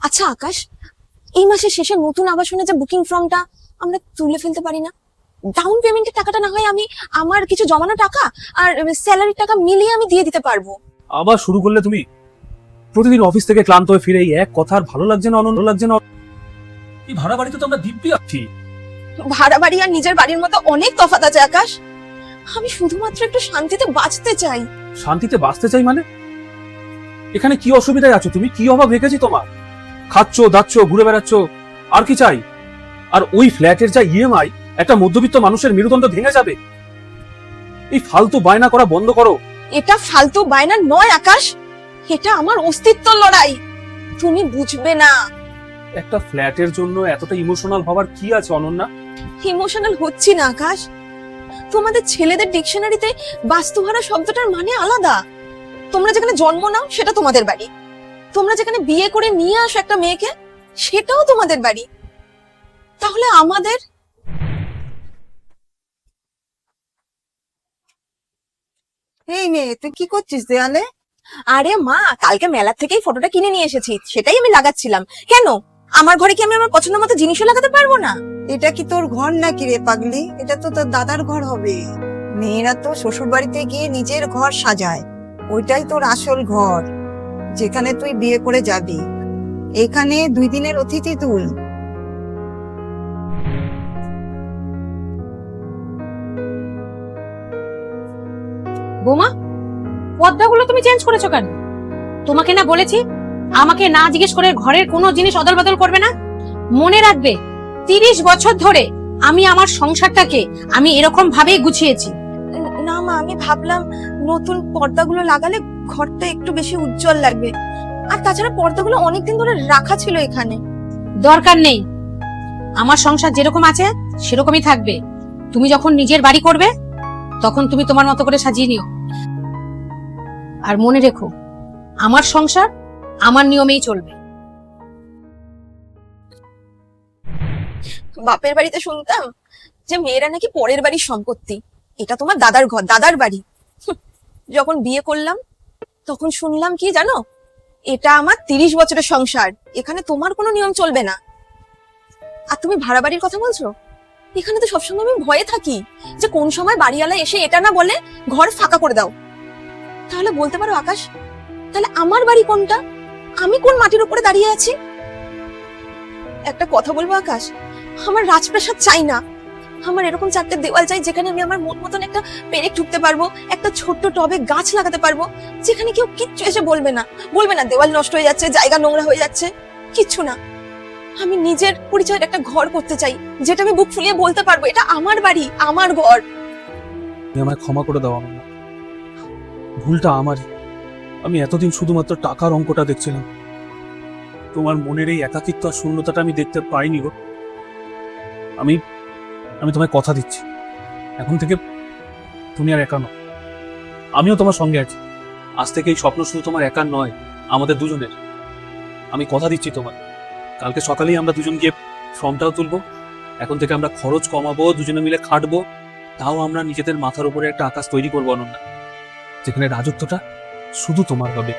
আচ্ছা আকাশ, এই মাসের শেষে নতুন আবাসনে যে বুকিং ফর্মটা আমরা তুলে ফেলতে পারি না? ডাউন পেমেন্টের টাকাটা না হয় আমি আমার কিছু জমানো টাকা আর স্যালারির টাকা মিলিয়ে আমি দিয়ে দিতে পারবো। আবার শুরু করলে তুমি? প্রতিদিন অফিস থেকে ক্লান্ত হয়ে ফিরে এই এক কথা আর ভালো লাগছে না, অনন্য লাগছে না। এই ভাড়া বাড়িতে তো আমরা দিব্যি আছি। ভাড়া বাড়ি আর নিজের বাড়ির মধ্যে অনেক তফাৎ আছে আকাশ। আমি শুধুমাত্র একটু শান্তিতে বাঁচতে চাই। শান্তিতে বাঁচতে চাই মানে? এখানে কি অসুবিধায় আছো তুমি? কি অভাব রেখেছি তোমার? খাচ্ছো, দাচ্ছ, ঘুরে বেড়াচ্ছ, আর কি চাই? আর ওই ফ্ল্যাটের যা ইএমআই, একটা মধ্যবিত্ত মানুষের মেরুদণ্ড ভেঙে যাবে। এই ফালতু বায়না করা বন্ধ করো। এটা ফালতু বায়না নয় আকাশ, এটা আমার অস্তিত্বর লড়াই। তুমি বুঝবে না। একটা ফ্ল্যাটের জন্য এতটা ইমোশনাল হওয়ার কি আছে অনন্যা? ইমোশনাল হচ্ছি না আকাশ। তোমাদের ছেলেদের ডিকশনারিতে বাস্তুহারা শব্দটার মানে আলাদা। তোমরা যেখানে জন্ম নাও সেটা তোমাদের বাড়ি, তোমরা যেখানে বিয়ে করে নিয়ে আসো একটা মেয়েকে সেটাও তোমাদের বাড়ি। তাহলে আমাদের এই মেয়ে, তুই কি করছিস দেয়ালে? আরে মা, কালকে মেলা থেকেই ফটোটা কিনে নিয়ে এসেছি, সেটাই আমি লাগাচ্ছিলাম। কেন, আমার ঘরে কি আমি আমার পছন্দ মতো জিনিসও লাগাতে পারবো না? এটা কি তোর ঘর নাকি রে পাগলি? এটা তো তোর দাদার ঘর হবে। মেয়েরা তো শ্বশুর বাড়িতে গিয়ে নিজের ঘর সাজায়, ওইটাই তোর আসল ঘর, যেখানে তুই বিয়ে করে যাবি। এখানে 2 দিনের অতিথি তুই। বোমা, পর্দাগুলো তুমি চেঞ্জ করেছো কেন? তোমাকে না বলেছি আমাকে না জিজ্ঞেস করে ঘরের কোনো জিনিস অদল বদল করবে না? মনে রাখবে 30 বছর ধরে আমি আমার সংসারটাকে আমি এরকম ভাবেই গুছিয়েছি। না মা, আমি ভাবলাম নতুন পর্দাগুলো লাগালে ঘরটা একটু বেশি উজ্জ্বল লাগবে। আর তাছাড়া পর্দাগুলো অনেকদিন ধরে রাখা ছিল এখানে। দরকার নেই, আমার সংসার যেরকম আছে সেরকমই থাকবে। তুমি যখন নিজের বাড়ি করবে তখন তুমি তোমার মতো করে সাজিয়ে নিও। আর মনে রেখো, আমার সংসার আমার নিয়মেই চলবে। বাপের বাড়িতে শুনতাম যে মেয়েরা নাকি পরের বাড়ির সম্পত্তি, এটা তোমার দাদার ঘর, দাদার বাড়ি। যখন বিয়ে করলাম তখন শুনলাম কি জানো, এটা আমার 30 বছরের সংসার, এখানে তোমার কোনো নিয়ম চলবে না। আর তুমি ভাড়া বাড়ির কথা বলছো, এখানে তো সবসময় আমি ভয়ে থাকি যে কোন সময় বাড়িওয়ালা এসে এটা না বলে ঘর ফাঁকা করে দাও। তাহলে বলতে পারো আকাশ, তাহলে আমার বাড়ি কোনটা? আমি কোন মাটির উপরে দাঁড়িয়ে আছি? একটা কথা বলবো আকাশ, আমার রাজপ্রাসাদ চাই না। আমার এরকম 4টে দেওয়াল চাই যেখানে আমি আমার মন মতন একটা পেরেক ঢুকতে পারবো, একটা ছোট্ট টবে গাছ লাগাতে পারবো, যেখানে কেউ কিচ্ছু এসে বলবে না দেওয়াল নষ্ট হয়ে যাচ্ছে, জায়গা নোংরা হয়ে যাচ্ছে, কিচ্ছু না। আমি নিজের পরিচয়ের একটা ঘর করতে চাই, যেটা আমি বুক ফুলিয়ে বলতে পারবো এটা আমার বাড়ি, আমার ঘর। তুমি আমায় ক্ষমা করে দাও অনন্যা, ভুলটা আমারই। আমি এতদিন শুধুমাত্র টাকার অঙ্কটা দেখছিলাম, তোমার মনের এই একাকিত্ব আর শূন্যতাটা আমি দেখতে পাইনি গো। আমি আমি তোমায় কথা দিচ্ছি, এখন থেকে তুমি আর একা নও, আমিও তোমার সঙ্গে আছি। আজ থেকে এই স্বপ্ন শুধু তোমার একার নয়, আমাদের দুজনের। আমি কথা দিচ্ছি তোমার, কালকে সকালেই আমরা দুজন গিয়ে ফর্মটাও তুলবো। এখন থেকে আমরা খরচ কমাবো, দুজনে মিলে খাটবো, তাও আমরা নিজেদের মাথার উপরে একটা আকাশ তৈরি করবো অনন্যা, যেখানে রাজত্বটা শুধু তোমার হবে।